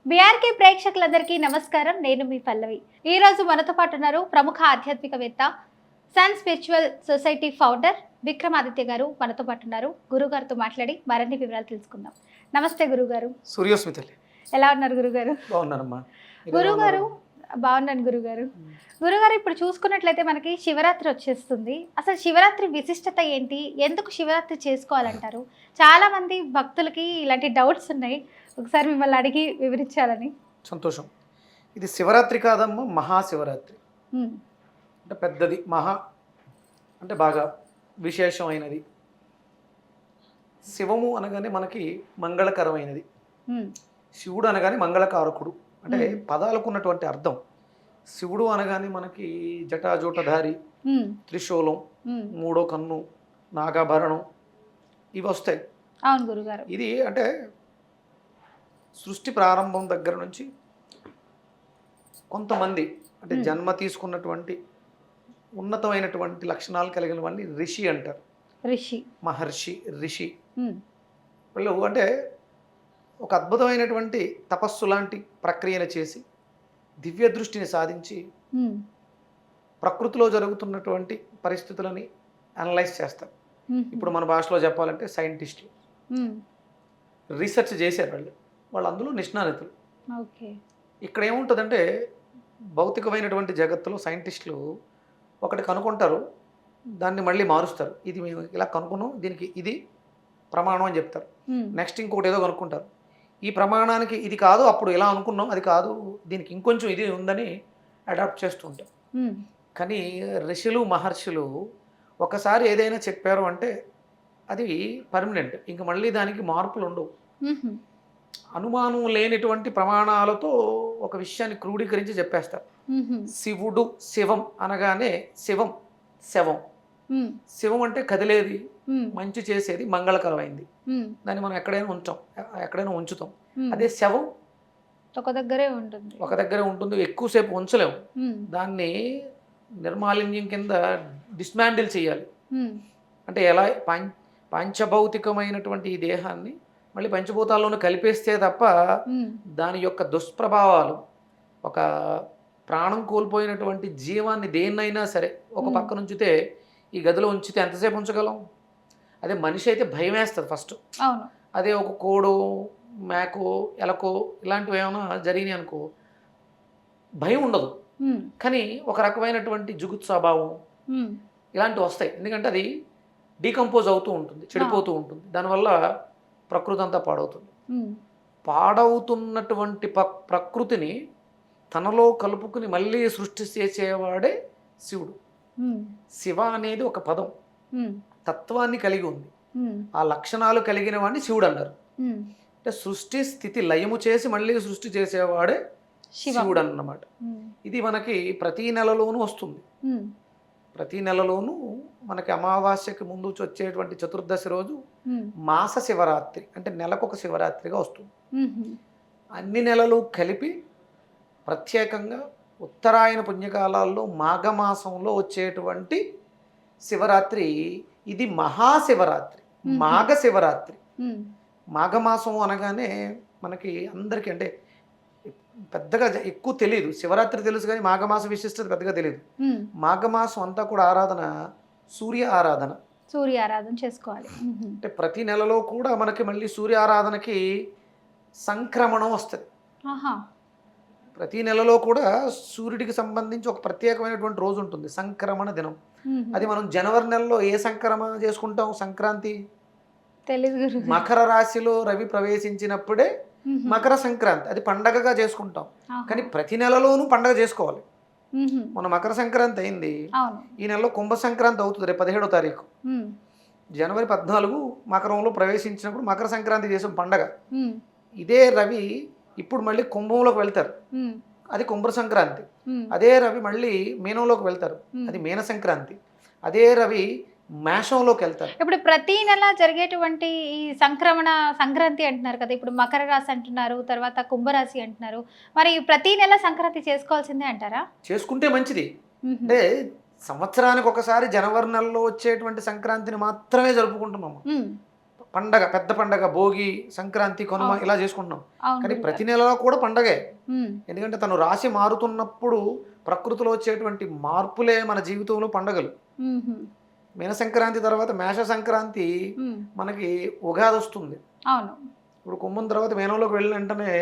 BRK ప్రేక్షకులందరికీ నమస్కారం. నేను మీ పల్లవి. ఈ రోజు మనతో పాటు ఉన్నారు ప్రముఖ ఆధ్యాత్మికవేత్త, sun spiritual society founder Vikramaditya గారు మనతో పాటు ఉన్నారు. గురుగారితో మాట్లాడి మరిన్ని వివరాలు తెలుసుకుందాం. నమస్తే గురుగారు. సూర్యోస్మితల్లి ఎలా ఉన్నారు గురుగారు? బాగున్నానమ్మా. గురుగారు బాగున్నాను గురుగారు. గురుగారు, ఇప్పుడు చూసుకున్నట్లయితే మనకి శివరాత్రి వచ్చేస్తుంది. అసలు శివరాత్రి విశిష్టత ఏంటి? ఎందుకు శివరాత్రి చేసుకోవాలంటారు? చాలా మంది భక్తులకి ఇలాంటి డౌట్స్ ఉన్నాయి. ఒకసారి మిమ్మల్ని అడిగి వివరించాలని. సంతోషం. ఇది శివరాత్రి కాదమ్మా, మహాశివరాత్రి. అంటే పెద్దది, మహా అంటే బాగా విశేషమైనది. శివము అనగానే మనకి మంగళకరమైనది, శివుడు అనగానే మంగళకారకుడు. అంటే పదాలకు ఉన్నటువంటి అర్థం. శివుడు అనగానే మనకి జటాజూటధారి, త్రిశూలం, మూడో కన్ను, నాగాభరణం ఇవి వస్తాయి. అవును గురుగారు. ఇది అంటే సృష్టి ప్రారంభం దగ్గర నుంచి కొంతమంది అంటే జన్మ తీసుకున్నటువంటి ఉన్నతమైనటువంటి లక్షణాలు కలిగిన వాళ్ళని ఋషి అంటారు. ఋషి, మహర్షి, ఋషి. వీళ్ళు అంటే ఒక అద్భుతమైనటువంటి తపస్సు లాంటి ప్రక్రియలు చేసి దివ్య దృష్టిని సాధించి ప్రకృతిలో జరుగుతున్నటువంటి పరిస్థితులని అనలైజ్ చేస్తారు. ఇప్పుడు మన భాషలో చెప్పాలంటే సైంటిస్టులు రీసెర్చ్ చేశారు. వాళ్ళు అందులో నిష్ణాతులు. ఇక్కడ ఏముంటుందంటే భౌతికమైనటువంటి జగత్తులో సైంటిస్టులు ఒకటి కనుక్కుంటారు, దాన్ని మళ్ళీ మారుస్తారు. ఇది మేము ఇలా కనుక్కున్నాం, దీనికి ఇది ప్రమాణం అని చెప్తారు. నెక్స్ట్ ఇంకొకటి ఏదో కనుక్కుంటారు, ఈ ప్రమాణానికి ఇది కాదు, అప్పుడు ఇలా అనుకున్నాం, అది కాదు, దీనికి ఇంకొంచెం ఇది ఉందని అడాప్ట్ చేస్తూ ఉంటారు. కానీ ఋషులు, మహర్షులు ఒకసారి ఏదైనా చెప్పారు అంటే అది పర్మనెంట్, ఇంక మళ్ళీ దానికి మార్పులు ఉండవు. అనుమానం లేనిటువంటి ప్రమాణాలతో ఒక విషయాన్ని క్రోడీకరించి చెప్పేస్తారు. శివుడు, శివం అనగానే శివం శవం. శివం అంటే కదిలేది, మంచి చేసేది, మంగళకరమైంది. దాన్ని మనం ఎక్కడైనా ఉంచుతాం. అదే శవం ఒక దగ్గరే ఉంటుంది, ఎక్కువసేపు ఉంచలేము. దాన్ని నిర్మాలిన్యం కింద డిస్మాండిల్ చేయాలి. అంటే ఎలా పంచభౌతికమైనటువంటి ఈ దేహాన్ని మళ్ళీ పంచభూతాల్లోనూ కలిపేస్తే తప్ప దాని యొక్క దుష్ప్రభావాలు, ఒక ప్రాణం కోల్పోయినటువంటి జీవాన్ని దేన్నైనా సరే ఒక పక్క ఉంచితే, ఈ గదిలో ఉంచితే ఎంతసేపు ఉంచగలం? అదే మనిషి అయితే భయం వేస్తుంది ఫస్ట్. అదే ఒక కోడో, మేకో, ఎలకో ఇలాంటివి ఏమైనా జరిగినాయి అనుకో భయం ఉండదు. కానీ ఒక రకమైనటువంటి జుగుత్ స్వభావం ఇలాంటివి వస్తాయి. ఎందుకంటే అది డీకంపోజ్ అవుతూ ఉంటుంది, చెడిపోతూ ఉంటుంది. దానివల్ల ప్రకృతి అంతా పాడవుతుంది. పాడవుతున్నటువంటి ప్రకృతిని తనలో కలుపుకుని మళ్ళీ సృష్టి చేసేవాడే శివుడు. శివ అనేది ఒక పదం, తత్వాన్ని కలిగి ఉంది. ఆ లక్షణాలు కలిగిన వాడిని శివుడు అన్నారు. అంటే సృష్టి స్థితి లయము చేసి మళ్ళీ సృష్టి చేసేవాడే శివుడు అన్నమాట. ఇది మనకి ప్రతి నెలలోనూ వస్తుంది. ప్రతి నెలలోనూ మనకి అమావాస్యకి ముందు వచ్చేటువంటి చతుర్దశి రోజు మాస శివరాత్రి, అంటే నెలకొక శివరాత్రిగా వస్తుంది. అన్ని నెలలు కలిపి ప్రత్యేకంగా ఉత్తరాయణ పుణ్యకాలాల్లో మాఘమాసంలో వచ్చేటువంటి శివరాత్రి ఇది మహాశివరాత్రి, మాఘ శివరాత్రి. మాఘమాసం అనగానే మనకి అందరికీ అంటే పెద్దగా ఎక్కువ తెలియదు. శివరాత్రి తెలుసు కానీ మాఘమాస విశిష్టత పెద్దగా తెలియదు. మాఘమాసం అంతా కూడా ఆరాధన సూర్య ఆరాధన చేసుకోవాలి. అంటే ప్రతి నెలలో కూడా మనకి మళ్ళీ సూర్య ఆరాధనకి సంక్రమణం వస్తుంది. ప్రతి నెలలో కూడా సూర్యుడికి సంబంధించి ఒక ప్రత్యేకమైనటువంటి రోజు ఉంటుంది, సంక్రమణ దినం. అది మనం జనవరి నెలలో ఏ సంక్రమణ చేసుకుంటాం? సంక్రాంతి. తెలీదు. మకర రాశిలో రవి ప్రవేశించినప్పుడే మకర సంక్రాంతి, అది పండగగా చేసుకుంటాం. కానీ ప్రతి నెలలోనూ పండగ చేసుకోవాలి. మన మకర సంక్రాంతి అయింది, ఈ నెలలో కుంభ సంక్రాంతి అవుతుంది రేపు 17వ తారీఖు. జనవరి 14 మకరంలో ప్రవేశించినప్పుడు మకర సంక్రాంతి చేసాం పండగ. ఇదే రవి ఇప్పుడు మళ్ళీ కుంభంలోకి వెళ్తారు, అది కుంభ సంక్రాంతి. అదే రవి మళ్ళీ మీనంలోకి వెళ్తారు, అది మీన సంక్రాంతి. అదే రవి మేషంలోకి వెళ్తారు. ఇప్పుడు ప్రతి నెల జరిగేటువంటి ఈ సంక్రాంతి అంటున్నారు కదా, ఇప్పుడు మకర రాశి అంటున్నారు, తర్వాత కుంభరాశి అంటున్నారు. మరి ప్రతి నెల సంక్రాంతి చేసుకోవాల్సిందే అంటారా? చేసుకుంటే మంచిది. అంటే సంవత్సరానికి ఒకసారి జనవరి నెలలో వచ్చేటువంటి సంక్రాంతిని మాత్రమే జరుపుకుంటున్నాము. పండగ, పెద్ద పండగ, భోగి, సంక్రాంతి, కనుమ అవును. ఇలా చేసుకుంటున్నాం. అవును కానీ గురుగారు. ప్రతి నెలలో కూడా పండగే. ఉమ్, ఎందుకంటే తను రాశి మారుతున్నప్పుడు ప్రకృతిలో వచ్చేటువంటి మార్పులే మన జీవితంలో పండగలు. ఉమ్హు, మీన సంక్రాంతి తర్వాత మేష సంక్రాంతి, ఉమ్, మనకి ఉగాది వస్తుంది. అవును. ఇప్పుడు కుంభం తర్వాత మీనంలోకి వెళ్ళిన వెంటనే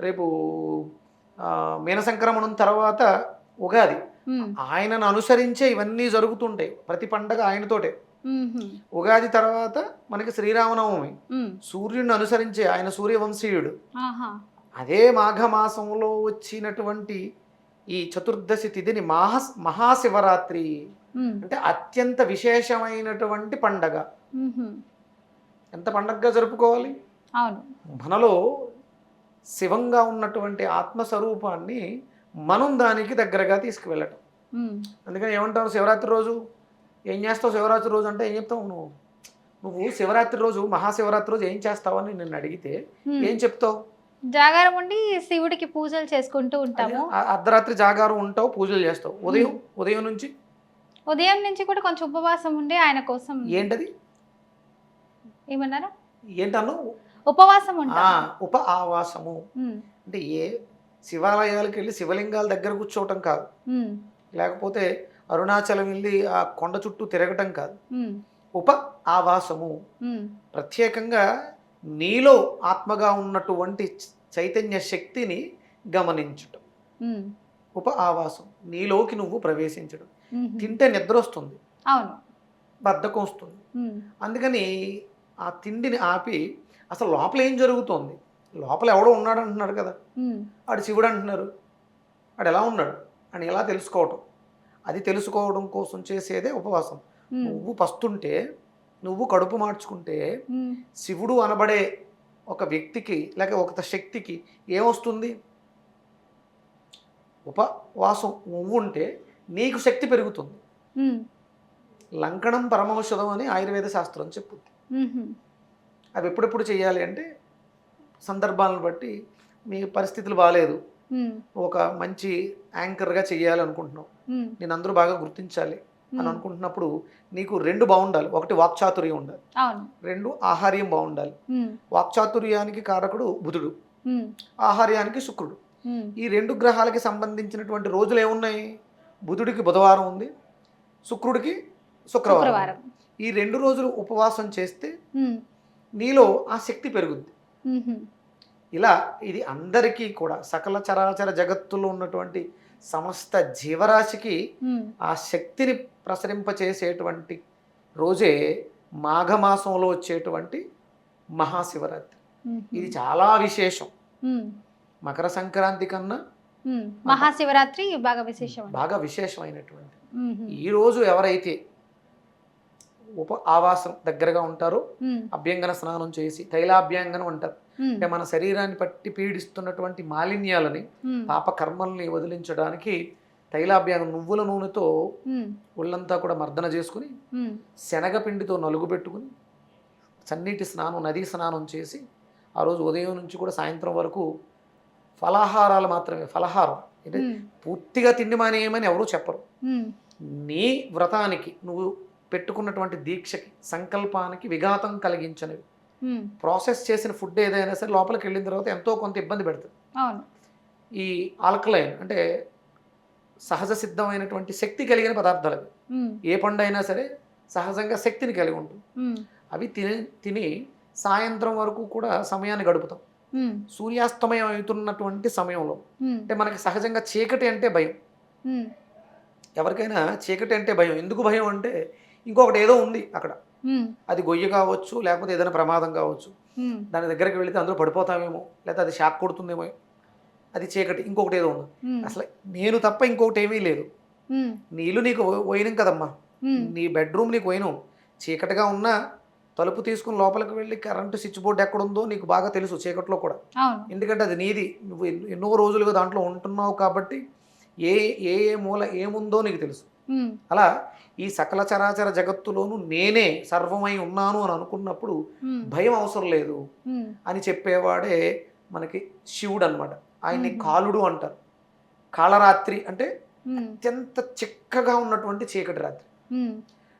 రేపు మీన సంక్రమణం తర్వాత ఉగాది. ఉమ్, ఆయనను అనుసరించే ఇవన్నీ జరుగుతుంటాయి. ప్రతి పండగ ఆయనతోటే. ఉమ్హు, ఉగాది తర్వాత మనకి శ్రీరామనవమి. ఉమ్, సూర్యుడిని అనుసరించే, ఆయన సూర్యవంశీయుడు. ఆహా. అదే మాఘమాసంలో వచ్చినటువంటి ఈ చతుర్దశి తిథిని మహాశివరాత్రి ఉమ్, అంటే అత్యంత విశేషమైనటువంటి పండగ. ఉమ్హు, ఎంత పండగగా జరుపుకోవాలి? అవును. మనలో శివంగా ఉన్నటువంటి ఆత్మస్వరూపాన్ని మనం దానికి దగ్గరగా తీసుకువెళ్ళటం. ఉమ్, అందుకని ఏమంటారు శివరాత్రి రోజు ఏం చేస్తావు? శివరాత్రి రోజు అంటే ఏం చెప్తావు నువ్వు? నువ్వు శివరాత్రి రోజు, మహాశివరాత్రి రోజు ఏం చేస్తావని నిన్ను అడిగితే ఉమ్. ఏం చెప్తావు? జాగారం ఉండి శివుడికి పూజలు చేసుకుంటూ అది ఉంటాము. అర్ధరాత్రి జాగారం ఉంటావు, పూజలు చేస్తావు. ఉదయం నుంచి ఉదయం నుంచి కూడా కొంచెం ఉపవాసం ఉండి ఆయన కోసం. ఏంటది? ఏమన్నారు? ఏంటన్నావు? ఉపవాసం ఉంటాం. ఉప ఆవాసము ఉమ్, అంటే శివాలయాలకు వెళ్ళి శివలింగాల దగ్గర కూర్చోవటం కాదు, ఉమ్, లేకపోతే అరుణాచలం వెళ్ళి ఆ కొండ చుట్టూ తిరగటం కాదు. ఉమ్, ఉప ఆవాసము ఉమ్, ప్రత్యేకంగా నీలో ఆత్మగా ఉన్నటువంటి చైతన్య శక్తిని గమనించటం. ఉమ్, ఉప ఆవాసం నీలోకి నువ్వు ప్రవేశించడం. ఉమ్హు, తింటే నిద్ర వస్తుంది, అవును. బద్ధకం వస్తుంది. ఉమ్, అందుకని ఆ తిండిని ఆపి అసలు లోపల ఏం జరుగుతోంది, లోపల ఎవడో ఉన్నాడు అంటున్నారు కదా, ఉమ్, ఆడు శివుడు అంటున్నారు, ఆడు ఎలా ఉన్నాడు అని ఎలా తెలుసుకోవటం, అది తెలుసుకోవడం కోసం చేసేదే ఉపవాసం. ఉమ్, నువ్వు పస్తుంటే, నువ్వు కడుపు మార్చుకుంటే ఉమ్, శివుడు అనబడే ఒక వ్యక్తికి లేక ఒక శక్తికి ఏమొస్తుంది? ఉపవాసం నువ్వు ఉంటే నీకు శక్తి పెరుగుతుంది. ఉమ్, లంకణం పరమౌషధం అని ఆయుర్వేద శాస్త్రం చెప్పుద్ది. ఉమ్హు, అవి ఎప్పుడెప్పుడు చేయాలి అంటే సందర్భాలను బట్టి. మీ పరిస్థితులు బాగాలేదు, ఉమ్, ఒక మంచి యాంకర్గా చేయాలి అనుకుంటున్నావు, ఉమ్, నేను అందరూ బాగా గుర్తించాలి అని అనుకుంటున్నప్పుడు నీకు రెండు బాగుండాలి. ఒకటి వాక్చాతుర్యం ఉండాలి, అవును. రెండు ఆహార్యం బాగుండాలి. ఉమ్, వాక్చాతుర్యానికి కారకుడు బుధుడు, ఉమ్, ఆహార్యానికి శుక్రుడు. ఉమ్, ఈ రెండు గ్రహాలకి సంబంధించినటువంటి రోజులు ఏమున్నాయి? బుధుడికి బుధవారం ఉంది, శుక్రుడికి శుక్రవారం. శుక్రవారం. ఈ 2 రోజులు ఉపవాసం చేస్తే ఉమ్, నీలో ఆ శక్తి పెరుగుద్ది. ఉమ్హు, ఇలా ఇది అందరికీ కూడా సకల చరాచర జగత్తులో ఉన్నటువంటి సమస్త జీవరాశికి ఉమ్, ఆ శక్తిని ప్రసరింపచేసేటువంటి రోజే మాఘమాసంలో వచ్చేటువంటి మహాశివరాత్రి. ఉమ్హు, ఇది చాలా విశేషం. ఉమ్, మకర సంక్రాంతి కన్నా ఉమ్, మహాశివరాత్రి బాగా విశేషం అండి. బాగా విశేషమైనటువంటి ఉమ్హు, ఈరోజు ఎవరైతే ఆవాసం దగ్గరగా ఉంటారో ఉమ్, అభ్యంగన స్నానం చేసి, తైలాభ్యంగనం అంటారు, ఉమ్, అంటే మన శరీరాన్ని పట్టి పీడిస్తున్నటువంటి మాలిన్యాలని, ఉమ్, పాప కర్మల్ని వదిలించడానికి తైలాభ్యంగం నువ్వుల నూనెతో ఉమ్, ఒళ్ళంతా కూడా మర్దన చేసుకుని, ఉమ్, శనగపిండితో నలుగు పెట్టుకుని, చన్నీటి స్నానం, నదీ స్నానం చేసి, ఆ రోజు ఉదయం నుంచి కూడా సాయంత్రం వరకు ఫలాహారాలు మాత్రమే. ఫలహారం అంటే ఉమ్, పూర్తిగా తిండి మానేయమని ఎవరూ చెప్పరు. ఉమ్, నీ వ్రతానికి, నువ్వు పెట్టుకున్నటువంటి దీక్షకి, సంకల్పానికి విఘాతం కలిగించనివి. ఉమ్, ప్రాసెస్ చేసిన ఫుడ్ ఏదైనా సరే లోపలికి వెళ్ళిన తర్వాత ఎంతో కొంత ఇబ్బంది పెడుతుంది. అవును. ఈ ఆల్కలైన్ అంటే సహజ సిద్ధమైనటువంటి శక్తి కలిగిన పదార్థాలు అవి. ఉమ్, ఏ పండు అయినా సరే సహజంగా శక్తిని కలిగి ఉంటుంది. ఉమ్, అవి తిని సాయంత్రం వరకు కూడా సమయాన్ని గడుపుతాం. ఉమ్, సూర్యాస్తమయం అవుతున్నటువంటి సమయంలో, ఉమ్, అంటే మనకి సహజంగా చీకటి అంటే భయం. ఉమ్, ఎవరికైనా చీకటి అంటే భయం. ఎందుకు భయం అంటే ఇంకొకటి ఏదో ఉంది అక్కడ. ఉమ్, అది గొయ్యి కావచ్చు, లేకపోతే ఏదైనా ప్రమాదం కావచ్చు. ఉమ్, దాని దగ్గరికి వెళితే అందులో పడిపోతామేమో, లేకపోతే అది షాక్ కొడుతుందేమో. అది చీకటి. ఇంకొకటి ఏదో ఉంది. ఉమ్, అసలు నేను తప్ప ఇంకొకటి ఏమీ లేదు. ఉమ్, నీ ఇల్లు నీకు పోయినం కదమ్మా, ఉమ్, నీ బెడ్రూమ్ నీకు పోయినావు. చీకటిగా ఉన్నా తలుపు తీసుకుని లోపలికి వెళ్ళి కరెంటు స్విచ్ బోర్డు ఎక్కడుందో నీకు బాగా తెలుసు చీకట్లో కూడా. అవును. ఎందుకంటే అది నీది, నువ్వు ఎన్నో రోజులుగా దాంట్లో ఉంటున్నావు కాబట్టి ఏ ఏ ఏ మూల ఏముందో నీకు తెలుసు. ఉమ్, అలా ఈ సకల చరాచర జగత్తులోనూ నేనే సర్వమై ఉన్నాను అని అనుకున్నప్పుడు ఉమ్, భయం అవసరం లేదు ఉమ్, అని చెప్పేవాడే మనకి శివుడు అనమాట. ఆయన్ని కాలుడు అంటారు. కాళరాత్రి అంటే ఉమ్, అత్యంత చిక్కగా ఉన్నటువంటి చీకటి రాత్రి. ఉమ్,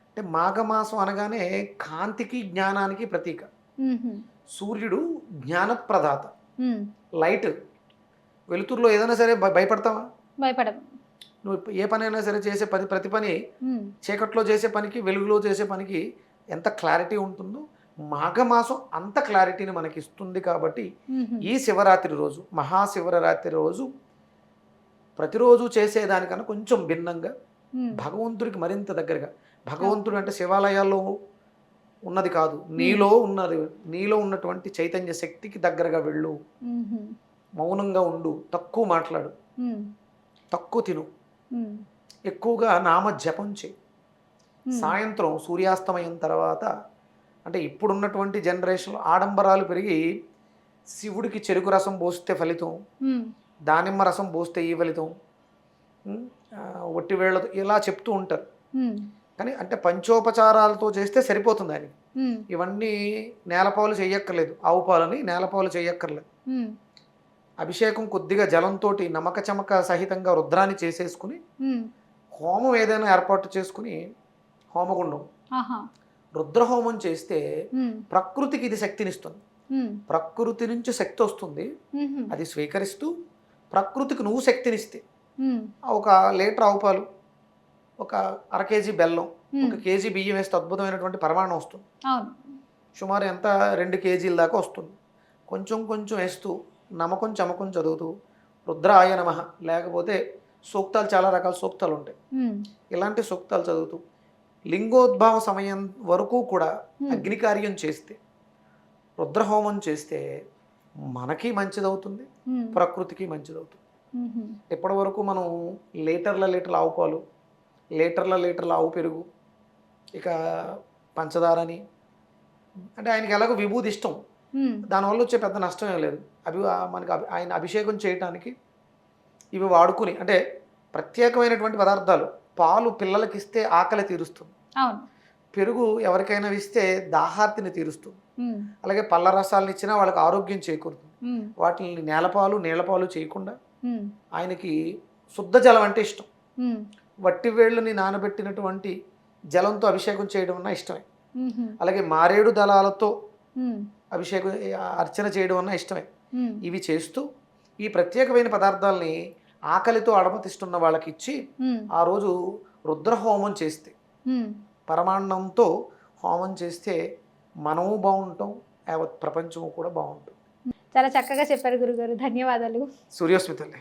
అంటే మాఘమాసం అనగానే కాంతికి జ్ఞానానికి ప్రతీక. మ్మ్. సూర్యుడు జ్ఞానప్రదాత, మ్మ్. లైట్. వెలుతురులో ఏదైనా సరే భయపడతావా? భయపడం. నువ్వు ఏ పని అయినా సరే చేసే ప్రతి పని మ్మ్. చీకట్లో చేసే పనికి వెలుగులో చేసే పనికి ఎంత క్లారిటీ ఉంటుందో మాఘమాసం అంత క్లారిటీని మనకి ఇస్తుంది. కాబట్టి మ్మ్. ఈ శివరాత్రి రోజు, మహాశివరాత్రి రోజు ప్రతిరోజు చేసేదానికన్నా కొంచెం భిన్నంగా మ్మ్. భగవంతుడికి మరింత దగ్గరగా, భగవంతుడు అంటే శివాలయాల్లో ఉన్నది కాదు, నీలో ఉన్నటువంటి చైతన్య శక్తికి దగ్గరగా వెళ్ళు, మ్మ్. మౌనంగా ఉండు, తక్కువ మాట్లాడు, మ్మ్. తక్కువ తిను, మ్మ్. ఎక్కువగా నామ జపం చేయి. మ్మ్. సాయంత్రం సూర్యాస్తమయం తర్వాత, అంటే ఇప్పుడున్నటువంటి జనరేషన్లో ఆడంబరాలు పెరిగి శివుడికి చెరుకు రసం పోస్తే ఫలితం, మ్మ్. దానిమ్మ రసం పోస్తే ఈ ఫలితం, ఉమ్, ఒట్టి వేళ్ళతో ఇలా చెప్తూ ఉంటారు. మ్మ్. కానీ అంటే పంచోపచారాలతో చేస్తే సరిపోతుంది ఆయనకి. మ్మ్. ఇవన్నీ నేలపాలు చేయక్కర్లేదు, ఆవు పాలని నేలపాలు చేయక్కర్లేదు. మ్మ్. అభిషేకం కొద్దిగా జలంతో నమక చమక సహితంగా రుద్రాన్ని చేసేసుకుని మ్మ్. హోమం ఏదైనా ఏర్పాటు చేసుకుని, హోమగుండం ఆహా. రుద్రహోమం చేస్తే మ్మ్. ప్రకృతికి ఇది శక్తినిస్తుంది. మ్మ్. ప్రకృతి నుంచి శక్తి వస్తుంది, మ్మ్. అది స్వీకరిస్తూ ప్రకృతికి నువ్వు శక్తినిస్తే మ్మ్. ఒక లీటర్ ఆవు పాలు, ఒక అర కేజీ బెల్లం, ఒక మ్మ్. కేజీ బియ్యం వేస్తే అద్భుతమైనటువంటి పరిమాణం వస్తుంది. అవును. సుమారు ఎంత 2 కేజీల దాకా వస్తుంది. కొంచెం కొంచెం వేస్తూ నమకం చమకం చదువుతూ రుద్రాయ నమః, లేకపోతే సూక్తాలు, చాలా రకాల సూక్తాలు ఉంటాయి, మ్మ్. ఇలాంటి సూక్తాలు చదువుతూ లింగోద్భవ సమయం వరకు కూడా అగ్నికార్యం చేస్తే, రుద్రహోమం చేస్తే మనకి మంచిదవుతుంది, మ్మ్. ప్రకృతికి మంచిదవుతుంది. మ్మ్. ఇప్పటి వరకు మనం లీటర్ల ఆవు పాలు, లీటర్ల ఆవు పెరుగు, ఇక పంచదారని, అంటే ఆయనకి ఎలాగో విభూది ఇష్టం, మ్మ్. దానివల్ల వచ్చే పెద్ద నష్టం ఏం లేదు. మనకి ఆయన అభిషేకం చేయటానికి ఇవి వాడుకుని, అంటే ప్రత్యేకమైనటువంటి పదార్థాలు. పాలు పిల్లలకి ఇస్తే ఆకలి తీరుస్తుంది, అవును. పెరుగు ఎవరికైనా ఇస్తే దాహార్తిని తీరుస్తుంది, మ్మ్. అలాగే పళ్ళ రసాలను ఇచ్చినా వాళ్ళకి ఆరోగ్యం చేకూరుతుంది. మ్మ్. వాటిని నీళ్ళపాలు చేయకుండా మ్మ్. ఆయనకి శుద్ధ జలం అంటే ఇష్టం. మ్మ్. వట్టి వేళ్ళని నానబెట్టినటువంటి జలంతో అభిషేకం చేయడం అన్నా ఇష్టమే. మ్మ్. అలాగే మారేడు దళాలతో మ్మ్. అభిషేకం అర్చన చేయడం అన్నా ఇష్టమే. మ్మ్. ఇవి చేస్తూ ఈ ప్రత్యేకమైన పదార్థాలని ఆకలితో అడమతిస్తున్న వాళ్ళకి ఇచ్చి మ్మ్. ఆ రోజు రుద్రహోమం చేస్తే, మ్మ్. పరమాన్నంతో హోమం చేస్తే మనము బాగుంటాం, యావత్ ప్రపంచము కూడా బాగుంటుంది. చాలా చక్కగా చెప్పారు గురుగారు, ధన్యవాదాలు. సూర్యోస్మితల్లి.